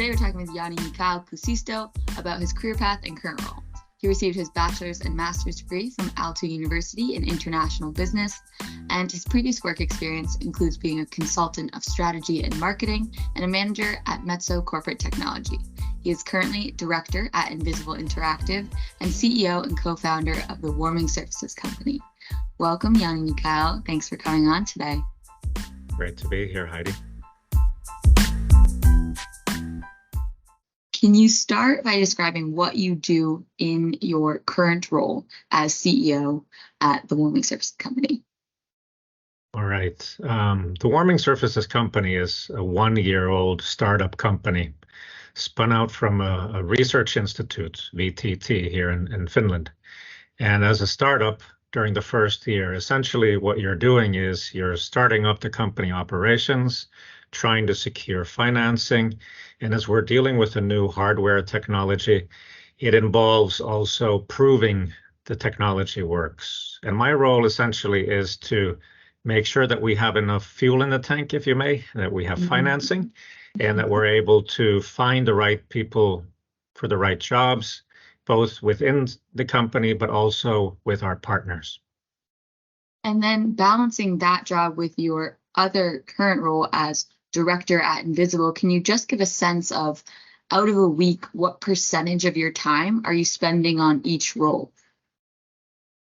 Today we're talking with Jani-Mikael Kuusisto about his career path and current role. He received his bachelor's and master's degree from Aalto University in international business, and his previous work experience includes being a consultant of strategy and marketing and a manager at Mezzo Corporate Technology. He is currently director at Invisible Interactive and CEO and co-founder of the Warming Surfaces company. Welcome, Jani-Mikael. Thanks for coming on today. Great to be here, Heidi. Can you start by describing what you do in your current role as CEO at the Warming Surfaces company? All right. The Warming Surfaces company is a one-year-old startup company spun out from a research institute, VTT, here in Finland. And as a startup, during the first year, essentially what you're doing is you're starting up the company operations, trying to secure financing. And as we're dealing with a new hardware technology, it involves also proving the technology works. And my role essentially is to make sure that we have enough fuel in the tank, if you may, that we have financing, and that we're able to find the right people for the right jobs, both within the company, but also with our partners. And then balancing that job with your other current role as director at Invisible, can you just give a sense of, out of a week, what percentage of your time are you spending on each role?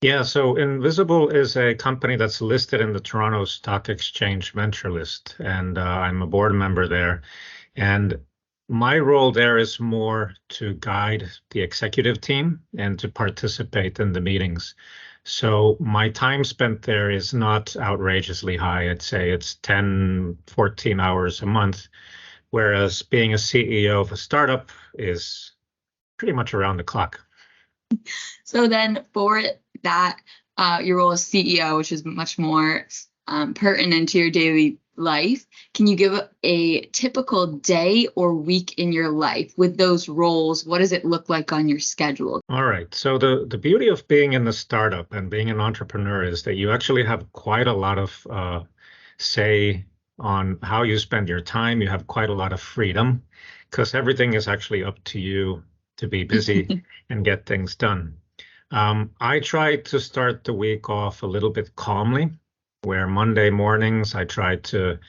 Yeah, so Invisible is a company that's listed in the Toronto Stock Exchange Venture List, and I'm a board member there. And my role there is more to guide the executive team and to participate in the meetings. So my time spent there is not outrageously high. I'd say it's 10, 14 hours a month, whereas being a CEO of a startup is pretty much around the clock. So then for that, your role as CEO, which is much more pertinent to your daily life, can you give a typical day or week in your life with those roles? What does it look like on your schedule? All right. So the beauty of being in the startup and being an entrepreneur is that you actually have quite a lot of say on how you spend your time. You have quite a lot of freedom because everything is actually up to you to be busy and get things done. I try to start the week off a little bit calmly, where Monday mornings I try to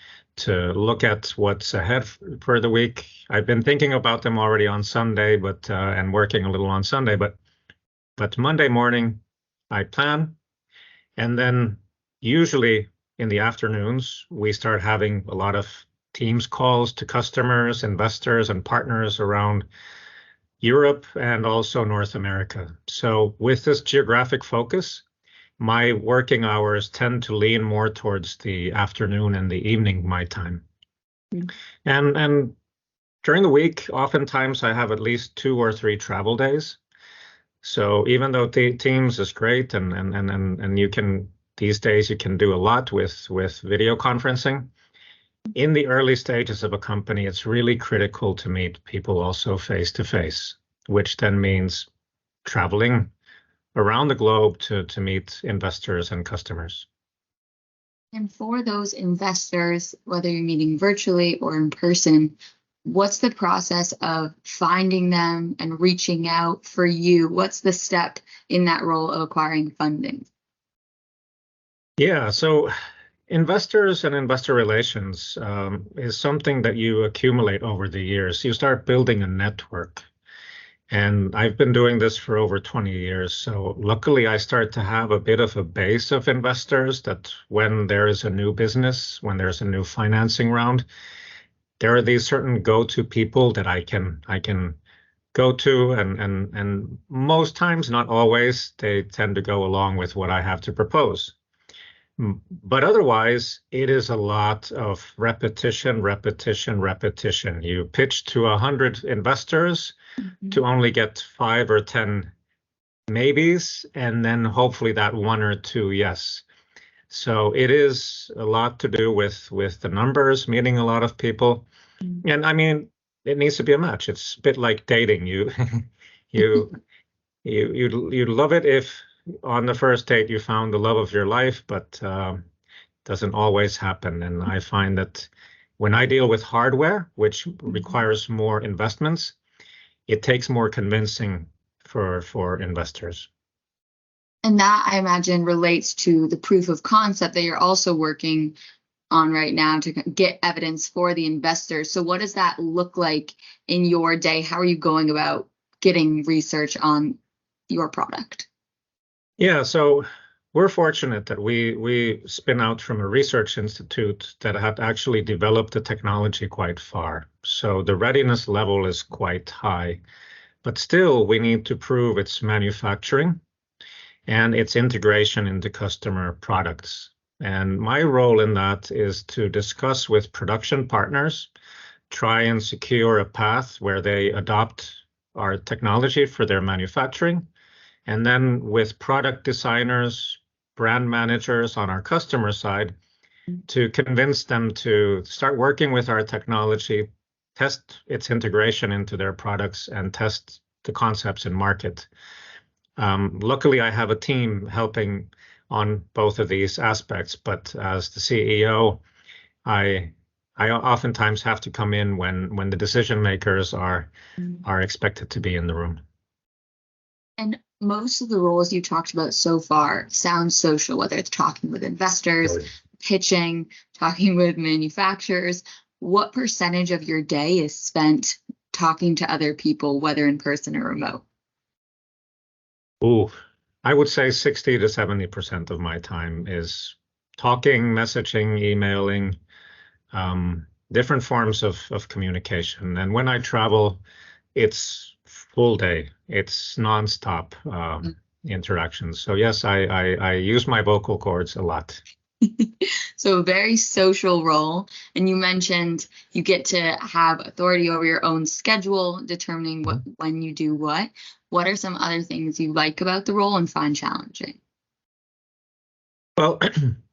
look at what's ahead for the week. I've been thinking about them already on Sunday, but and working a little on Sunday, but Monday morning I plan, and then usually in the afternoons we start having a lot of Teams calls to customers, investors, and partners around Europe and also North America. So with this geographic focus, my working hours tend to lean more towards the afternoon and the evening, my time. And during the week, oftentimes I have at least 2 or 3 travel days. So even though Teams is great and you can, these days you can do a lot with video conferencing, in the early stages of a company, it's really critical to meet people also face to face, which then means traveling around the globe to meet investors and customers. And for those investors, whether you're meeting virtually or in person, what's the process of finding them and reaching out for you? What's the step in that role of acquiring funding? Yeah, so investors and investor relations is something that you accumulate over the years. You start building a network. And I've been doing this for over 20 years. So luckily, I start to have a bit of a base of investors that when there is a new business, when there's a new financing round, there are these certain go-to people that I can go to. And most times, not always, they tend to go along with what I have to propose. But otherwise, it is a lot of repetition. You pitch to 100 investors to only get 5 or 10 maybes, and then hopefully that 1 or 2 yes. So it is a lot to do with the numbers, meeting a lot of people. And I mean, it needs to be a match. It's a bit like dating. You love it if on the first date you found the love of your life, but doesn't always happen. And I find that When I deal with hardware, which requires more investments, it takes more convincing for investors. And that, I imagine, relates to the proof of concept that you're also working on right now to get evidence for the investors. So what does that look like in your day? How are you going about getting research on your product? Yeah, so we're fortunate that we spin out from a research institute that had actually developed the technology quite far. So the readiness level is quite high, but still we need to prove its manufacturing and its integration into customer products. And my role in that is to discuss with production partners, try and secure a path where they adopt our technology for their manufacturing, and then with product designers, brand managers on our customer side, to convince them to start working with our technology, test its integration into their products, and test the concepts in market. Luckily, I have a team helping on both of these aspects, but as the CEO, I oftentimes have to come in when the decision makers are expected to be in the room. And most of the roles you talked about so far sound social, whether it's talking with investors, pitching, talking with manufacturers. What percentage of your day is spent talking to other people, whether in person or remote? Ooh, I would say 60 to 70% of my time is talking, messaging, emailing, different forms of communication. And when I travel, it's full day. It's nonstop interactions. So yes, I use my vocal cords a lot. So a very social role. And you mentioned you get to have authority over your own schedule, determining when you do what. What are some other things you like about the role and find challenging? Well,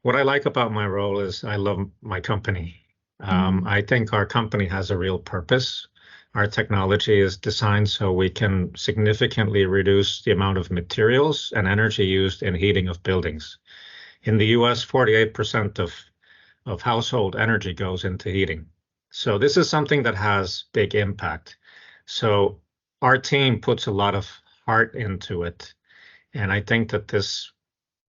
what I like about my role is I love my company. I think our company has a real purpose. Our technology is designed so we can significantly reduce the amount of materials and energy used in heating of buildings. In the US, 48% of household energy goes into heating. So this is something that has big impact. So our team puts a lot of heart into it. And I think that this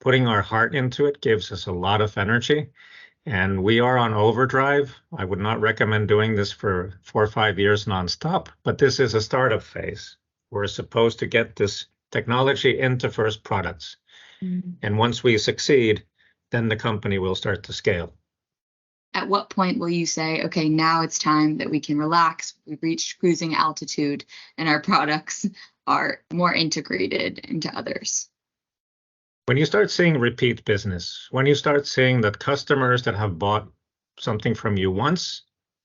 putting our heart into it gives us a lot of energy. And we are on overdrive. I would not recommend doing this for 4 or 5 years nonstop, but this is a startup phase. We're supposed to get this technology into first products. And once we succeed, then the company will start to scale. At what point will you say, okay, now it's time that we can relax, we've reached cruising altitude, and our products are more integrated into others? When you start seeing repeat business, when you start seeing that customers that have bought something from you once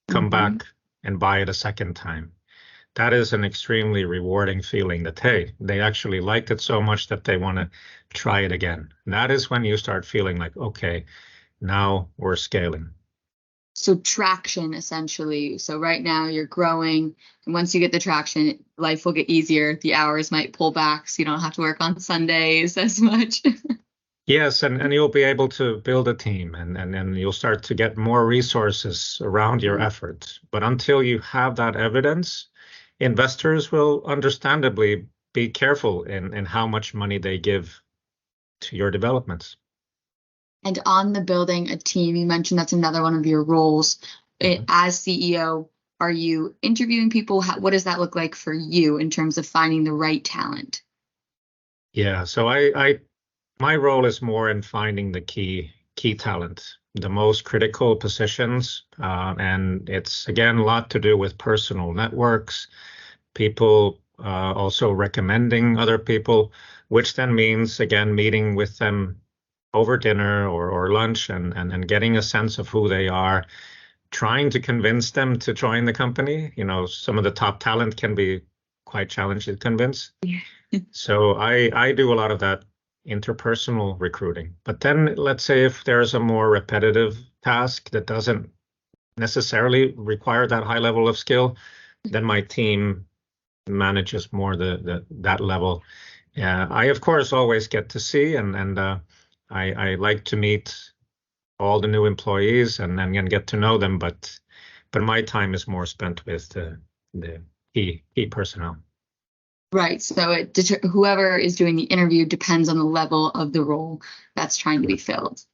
come back and buy it a second time, that is an extremely rewarding feeling that, hey, they actually liked it so much that they want to try it again. And that is when you start feeling like, okay, now we're scaling. So traction, essentially. So right now you're growing, and once you get the traction, life will get easier. The hours might pull back, so you don't have to work on Sundays as much. Yes, and you'll be able to build a team, and you'll start to get more resources around your efforts. But until you have that evidence, investors will understandably be careful in how much money they give to your developments. And on the building a team, you mentioned that's another one of your roles. As CEO, are you interviewing people? What does that look like for you in terms of finding the right talent? Yeah, so my role is more in finding the key talent, the most critical positions, and it's again a lot to do with personal networks, people also recommending other people, which then means again meeting with them over dinner or lunch and getting a sense of who they are, trying to convince them to join the company. You know, some of the top talent can be quite challenging to convince. So I do a lot of that interpersonal recruiting. But then let's say if there's a more repetitive task that doesn't necessarily require that high level of skill, then my team manages more that level. I of course always get to see and I like to meet all the new employees and then get to know them, but but my time is more spent with the key personnel. Right. So whoever is doing the interview depends on the level of the role that's trying to be filled.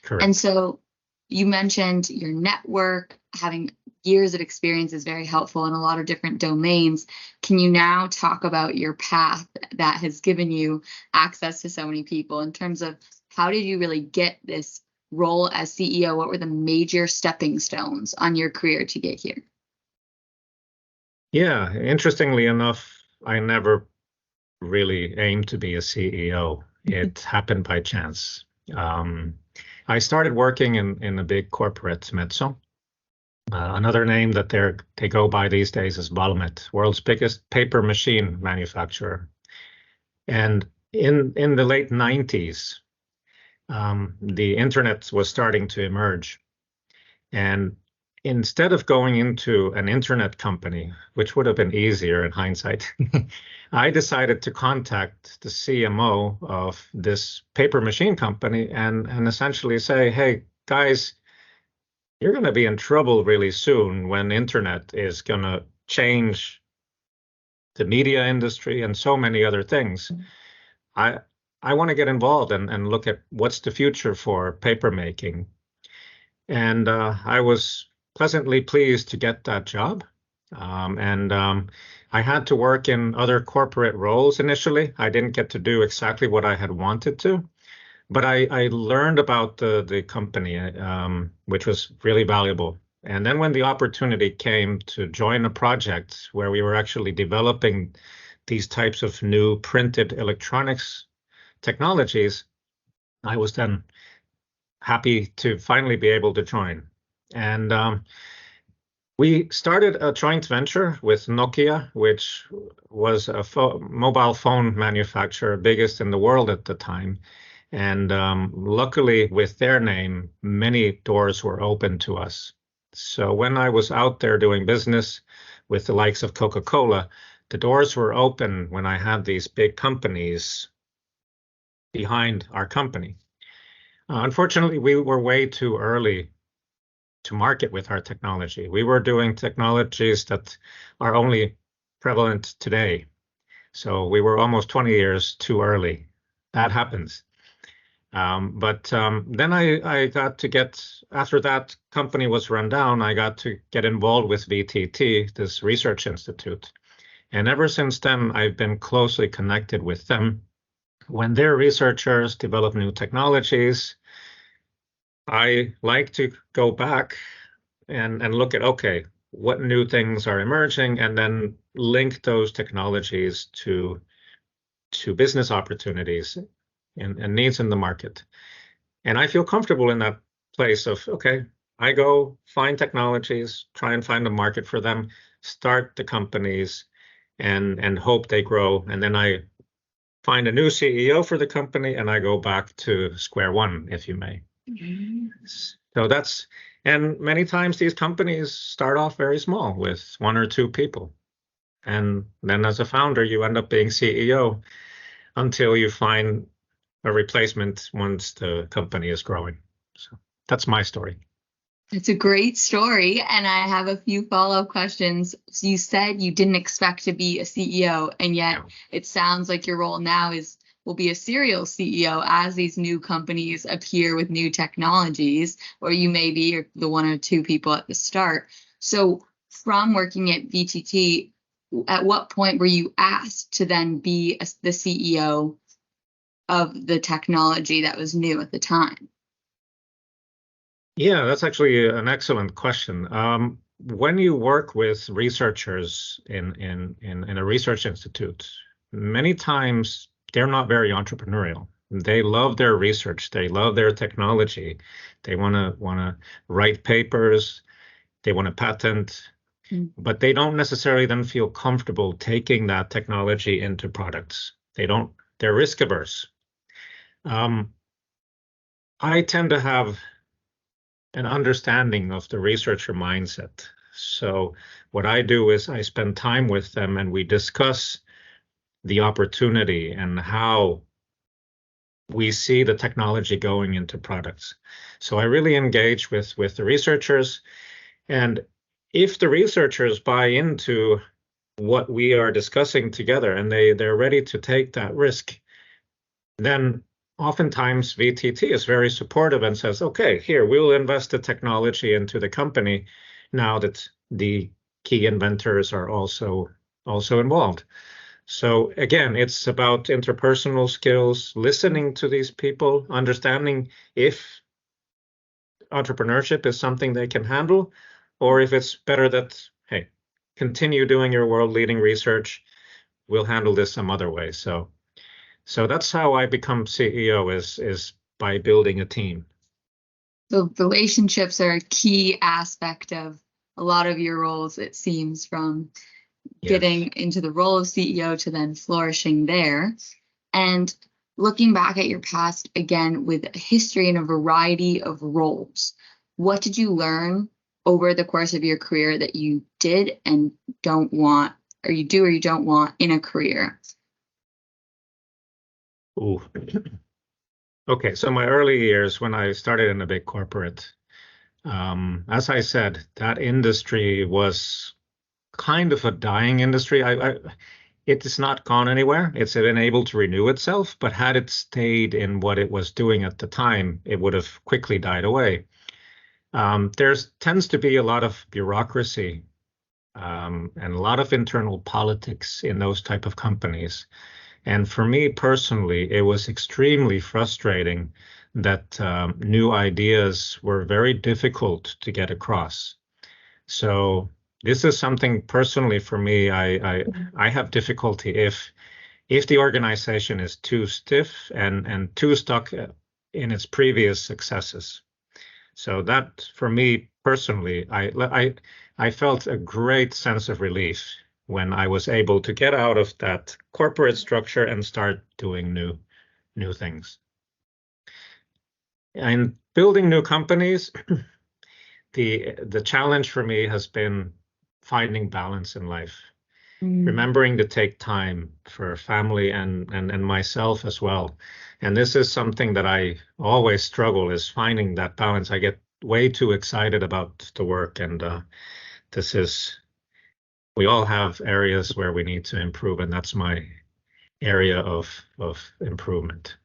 Correct. And so you mentioned your network, having years of experience is very helpful in a lot of different domains. Can you now talk about your path that has given you access to so many people in terms of how did you really get this role as CEO? What were the major stepping stones on your career to get here? Yeah, interestingly enough, I never really aimed to be a CEO. It happened by chance. I started working in a big corporate, Metso. Another name that they go by these days is Valmet, world's biggest paper machine manufacturer. And in the late 90s, the internet was starting to emerge. And instead of going into an internet company, which would have been easier in hindsight, I decided to contact the CMO of this paper machine company and essentially say, hey, guys, you're going to be in trouble really soon when internet is going to change the media industry and so many other things. I want to get involved and look at what's the future for paper making. And I was pleasantly pleased to get that job. I had to work in other corporate roles initially. I didn't get to do exactly what I had wanted to, but I learned about the company, which was really valuable. And then when the opportunity came to join a project where we were actually developing these types of new printed electronics technologies, I was then happy to finally be able to join. And we started a joint venture with Nokia, which was a mobile phone manufacturer, biggest in the world at the time. And luckily, with their name, many doors were open to us. So when I was out there doing business with the likes of Coca-Cola, the doors were open when I had these big companies behind our company. Unfortunately, we were way too early to market with our technology. We were doing technologies that are only prevalent today. So we were almost 20 years too early. That happens. But then I got to after that company was run down, I got to get involved with VTT, this research institute. And ever since then, I've been closely connected with them. When their researchers develop new technologies, I like to go back and look at, okay, what new things are emerging, and then link those technologies to business opportunities and needs in the market. And I feel comfortable in that place of, okay, I go find technologies, try and find a market for them, start the companies, and hope they grow. And then I find a new CEO for the company, and I go back to square one, if you may. Mm-hmm. So and many times these companies start off very small with 1 or 2 people. And then as a founder, you end up being CEO until you find a replacement once the company is growing. So that's my story. It's a great story. And I have a few follow-up questions. So you said you didn't expect to be a CEO, and yet it sounds like your role now will be a serial CEO as these new companies appear with new technologies, or you may be the 1 or 2 people at the start. So from working at VTT, at what point were you asked to then be the CEO of the technology that was new at the time? Yeah, that's actually an excellent question. When you work with researchers in a research institute, many times they're not very entrepreneurial. They love their research. They love their technology. They want to write papers. They want to patent, but they don't necessarily then feel comfortable taking that technology into products. They're risk averse. I tend to have an understanding of the researcher mindset. So what I do is I spend time with them and we discuss the opportunity and how we see the technology going into products. So I really engage with the researchers, and if the researchers buy into what we are discussing together and they're ready to take that risk, then oftentimes VTT is very supportive and says, okay, here, we'll invest the technology into the company now that the key inventors are also involved. So again, it's about interpersonal skills, listening to these people, understanding if entrepreneurship is something they can handle, or if it's better that, hey, continue doing your world leading research. We'll handle this some other way. So that's how I become CEO is by building a team. So relationships are a key aspect of a lot of your roles, it seems, from getting into the role of CEO to then flourishing there. And looking back at your past, again, with a history and a variety of roles, what did you learn over the course of your career that you did and don't want, or you do or you don't want in a career? Ooh. Okay, so my early years when I started in a big corporate, as I said, that industry was kind of a dying industry. It is not gone anywhere. It's been able to renew itself, but had it stayed in what it was doing at the time, it would have quickly died away. There tends to be a lot of bureaucracy and a lot of internal politics in those type of companies. And for me personally, it was extremely frustrating that new ideas were very difficult to get across. So this is something personally for me, I have difficulty if the organization is too stiff and too stuck in its previous successes. So that for me personally, I felt a great sense of relief when I was able to get out of that corporate structure and start doing new things. And building new companies, the challenge for me has been finding balance in life, remembering to take time for family and myself as well. And this is something that I always struggle, is finding that balance. I get way too excited about the work, and we all have areas where we need to improve, and that's my area of improvement.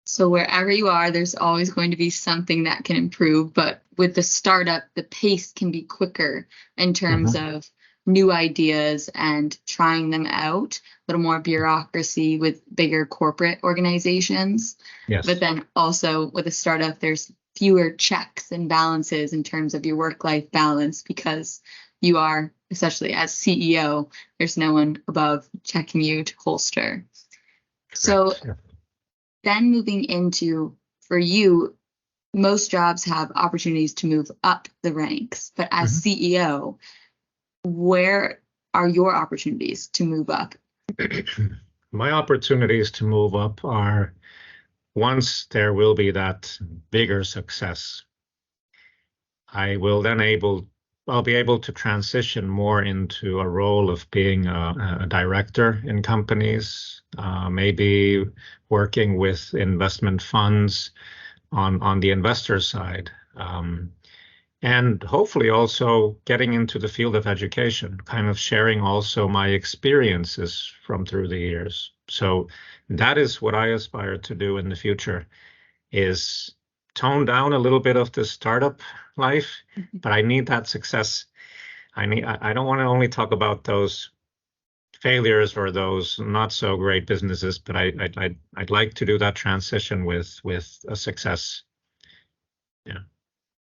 So wherever you are, there's always going to be something that can improve. But with the startup, the pace can be quicker in terms of new ideas and trying them out, a little more bureaucracy with bigger corporate organizations. Yes. But then also with a startup, there's fewer checks and balances in terms of your work-life balance, because you are, especially as CEO, there's no one above checking you to holster. So then moving into, for you, most jobs have opportunities to move up the ranks, but as CEO, where are your opportunities to move up? My opportunities to move up are, once there will be that bigger success, I'll be able to transition more into a role of being a director in companies, maybe working with investment funds on the investor side, and hopefully also getting into the field of education, kind of sharing also my experiences from through the years. So that is what I aspire to do in the future, is tone down a little bit of the startup life, but I need that success. I don't want to only talk about those failures or those not so great businesses, but I'd like to do that transition with a success. Yeah.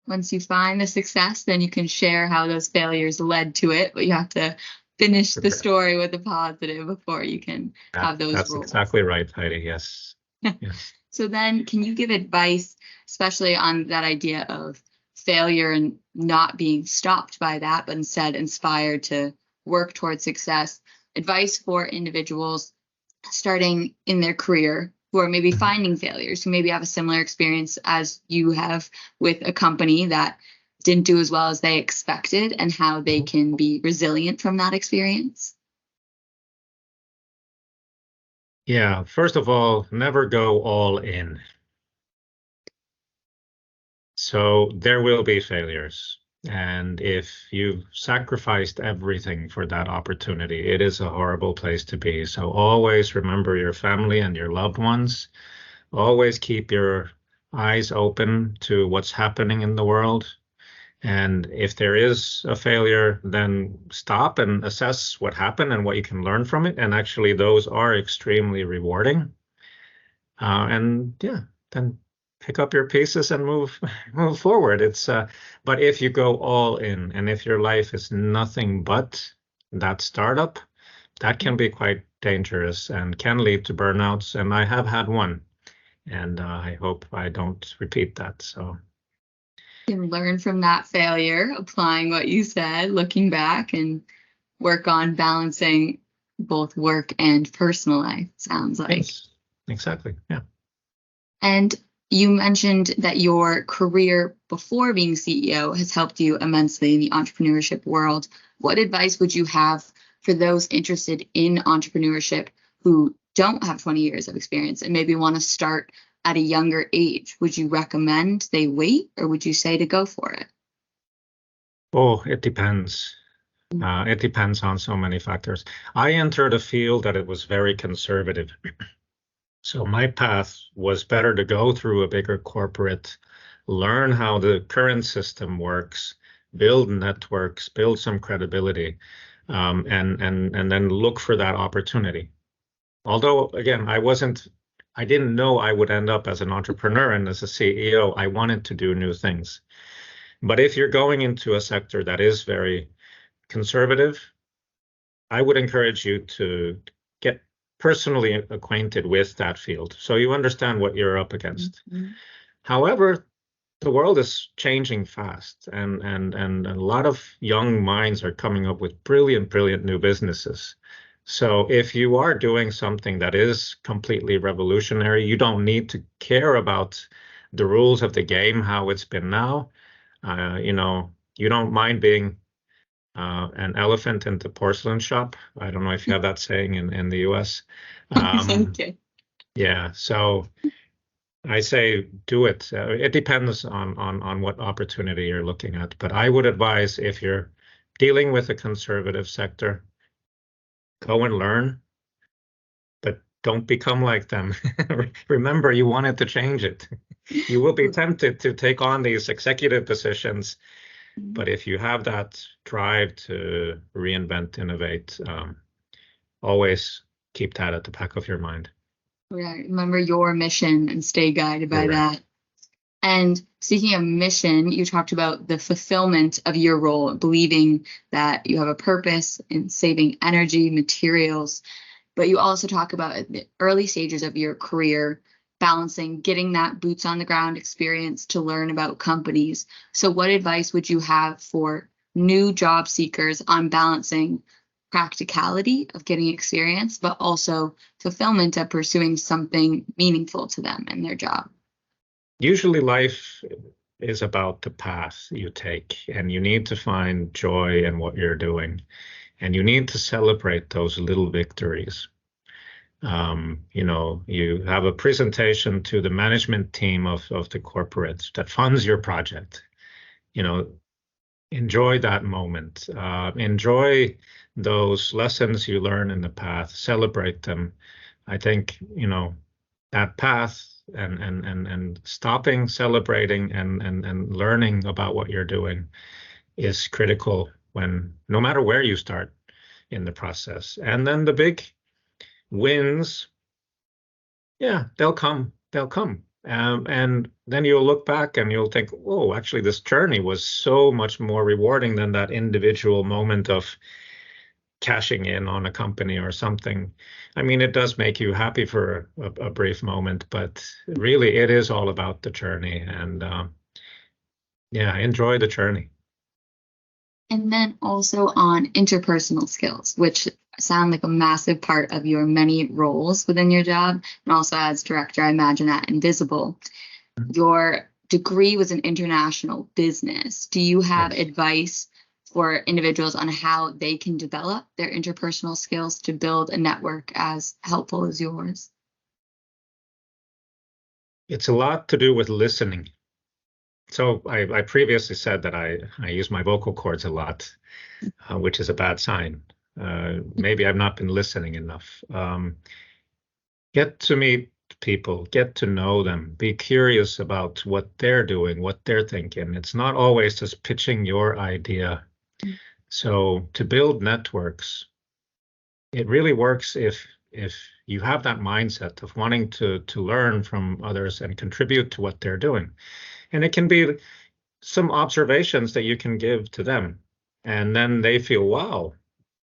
Once you find the success, then you can share how those failures led to it, but you have to finish the story with a positive before you can have those That's roles. exactly right, Heidi. Yes. Yes. So then can you give advice, especially on that idea of failure and not being stopped by that, but instead inspired to work towards success, advice for individuals starting in their career who are maybe finding failures, who maybe have a similar experience as you have with a company that didn't do as well as they expected, and how they can be resilient from that experience? Yeah, first of all, never go all in. So there will be failures. And if you've sacrificed everything for that opportunity, it is a horrible place to be. So always remember your family and your loved ones. Always keep your eyes open to what's happening in the world. And if there is a failure, then stop and assess what happened and what you can learn from it. And actually, those are extremely rewarding. And yeah, then pick up your pieces and move forward. But if you go all in, and if your life is nothing but that startup, that can be quite dangerous and can lead to burnouts. And I have had one, and I hope I don't repeat that. So You can learn from that failure, applying what you said, looking back, and work on balancing both work and personal life, sounds like. yes, exactly. Yeah. And you mentioned that your career before being CEO has helped you immensely in the entrepreneurship world. What advice would you have for those interested in entrepreneurship who don't have 20 years of experience and maybe want to start at a younger age? Would you recommend they wait, or would you say to go for it? Oh, it depends. It depends on so many factors. I entered a field that it was very conservative. So my path was better to go through a bigger corporate, learn how the current system works, build networks, build some credibility, and then look for that opportunity. Although again, I didn't know I would end up as an entrepreneur and as a CEO. I wanted to do new things. But if you're going into a sector that is very conservative, I would encourage you to get personally acquainted with that field so you understand what you're up against. Mm-hmm. However, the world is changing fast, and a lot of young minds are coming up with brilliant new businesses. So if you are doing something that is completely revolutionary, you don't need to care about the rules of the game, how it's been now. You don't mind being an elephant in the porcelain shop. I don't know if you have that saying in the US. Okay. Yeah, so I say do it. It depends on what opportunity you're looking at. But I would advise, if you're dealing with a conservative sector, go and learn, but don't become like them. Remember, you wanted to change it. You will be tempted to take on these executive positions, but if you have that drive to reinvent, innovate, always keep that at the back of your mind. Right. Remember your mission and stay guided by Correct. that. And speaking of mission, you talked about the fulfillment of your role, believing that you have a purpose in saving energy, materials, but you also talk about at the early stages of your career, balancing getting that boots on the ground experience to learn about companies. So what advice would you have for new job seekers on balancing practicality of getting experience, but also fulfillment of pursuing something meaningful to them in their job? Usually life is about the path you take, and you need to find joy in what you're doing, and you need to celebrate those little victories. You have a presentation to the management team of the corporate that funds your project. Enjoy that moment. Enjoy those lessons you learn in the path. Celebrate them. I think, that path and stopping, celebrating, and learning about what you're doing is critical no matter where you start in the process. And then the big wins, yeah, they'll come. And then you'll look back and you'll think, oh, actually, this journey was so much more rewarding than that individual moment of cashing in on a company or something. I mean, it does make you happy for a brief moment, but really it is all about the journey. And yeah, enjoy the journey. And then also on interpersonal skills, which sound like a massive part of your many roles within your job. And also as director, I imagine that invisible. Your degree was in international business. Do you have Yes. advice for individuals on how they can develop their interpersonal skills to build a network as helpful as yours? It's a lot to do with listening. So I previously said that I use my vocal cords a lot, which is a bad sign. Maybe I've not been listening enough. Get to meet people, get to know them, be curious about what they're doing, what they're thinking. It's not always just pitching your idea. So to build networks, it really works if you have that mindset of wanting to learn from others and contribute to what they're doing. And it can be some observations that you can give to them. And then they feel, wow,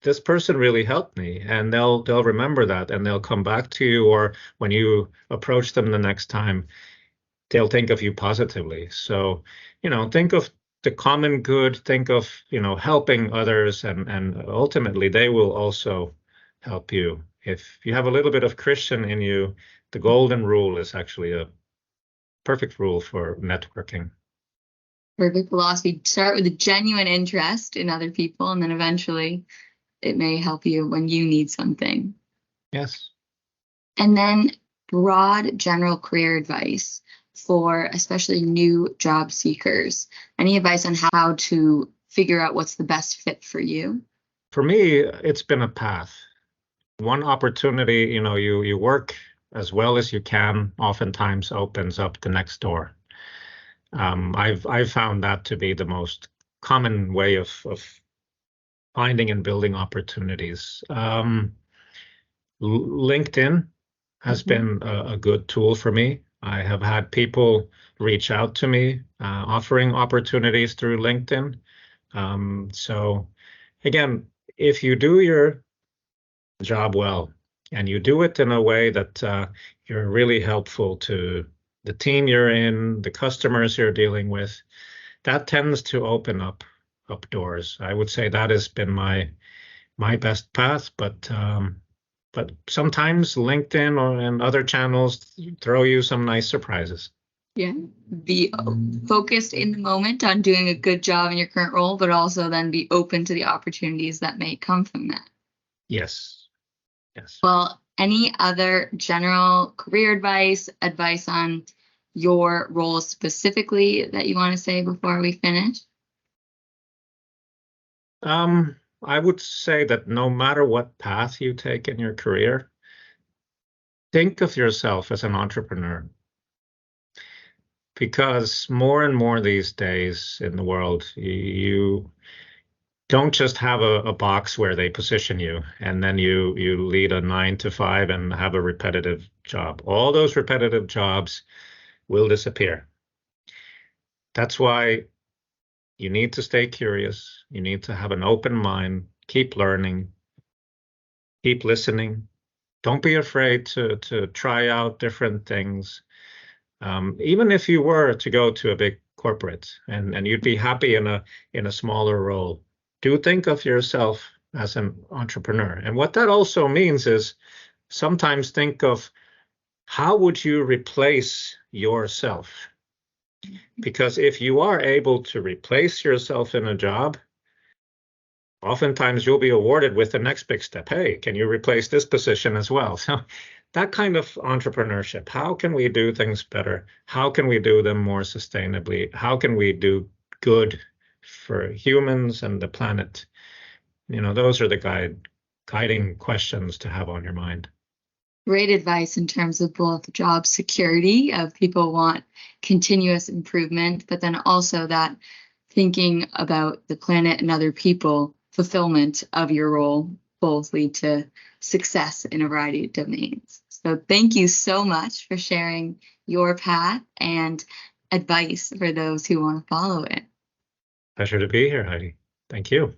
this person really helped me. And they'll remember that and they'll come back to you, or when you approach them the next time, they'll think of you positively. So, think of the common good, think of, helping others, and ultimately they will also help you. If you have a little bit of Christian in you, the golden rule is actually a perfect rule for networking. Perfect philosophy. Start with a genuine interest in other people, and then eventually it may help you when you need something. Yes. And then broad general career advice for especially new job seekers. Any advice on how to figure out what's the best fit for you? For me, it's been a path. One opportunity, you work as well as you can, oftentimes opens up the next door. I've found that to be the most common way of finding and building opportunities. LinkedIn has been a good tool for me. I have had people reach out to me offering opportunities through LinkedIn. So again, if you do your job well and you do it in a way that you're really helpful to the team you're in, the customers you're dealing with, that tends to open up doors. I would say that has been my best path, but sometimes LinkedIn and other channels throw you some nice surprises. Yeah, be focused in the moment on doing a good job in your current role, but also then be open to the opportunities that may come from that. Yes. Well, any other general career advice on your role specifically that you want to say before we finish? I would say that no matter what path you take in your career, think of yourself as an entrepreneur. Because more and more these days in the world, you don't just have a box where they position you and then you lead a 9 to 5 and have a repetitive job. All those repetitive jobs will disappear. That's why you need to stay curious. You need to have an open mind, keep learning, keep listening. Don't be afraid to try out different things. Even if you were to go to a big corporate and you'd be happy in a smaller role, do think of yourself as an entrepreneur. And what that also means is sometimes think of how would you replace yourself? Because if you are able to replace yourself in a job, oftentimes you'll be awarded with the next big step. Hey, can you replace this position as well? So that kind of entrepreneurship, how can we do things better? How can we do them more sustainably? How can we do good for humans and the planet? Those are the guiding questions to have on your mind. Great advice in terms of both job security, of people want continuous improvement, but then also that thinking about the planet and other people, fulfillment of your role both lead to success in a variety of domains. So thank you so much for sharing your path and advice for those who want to follow it. Pleasure to be here, Heidi. Thank you.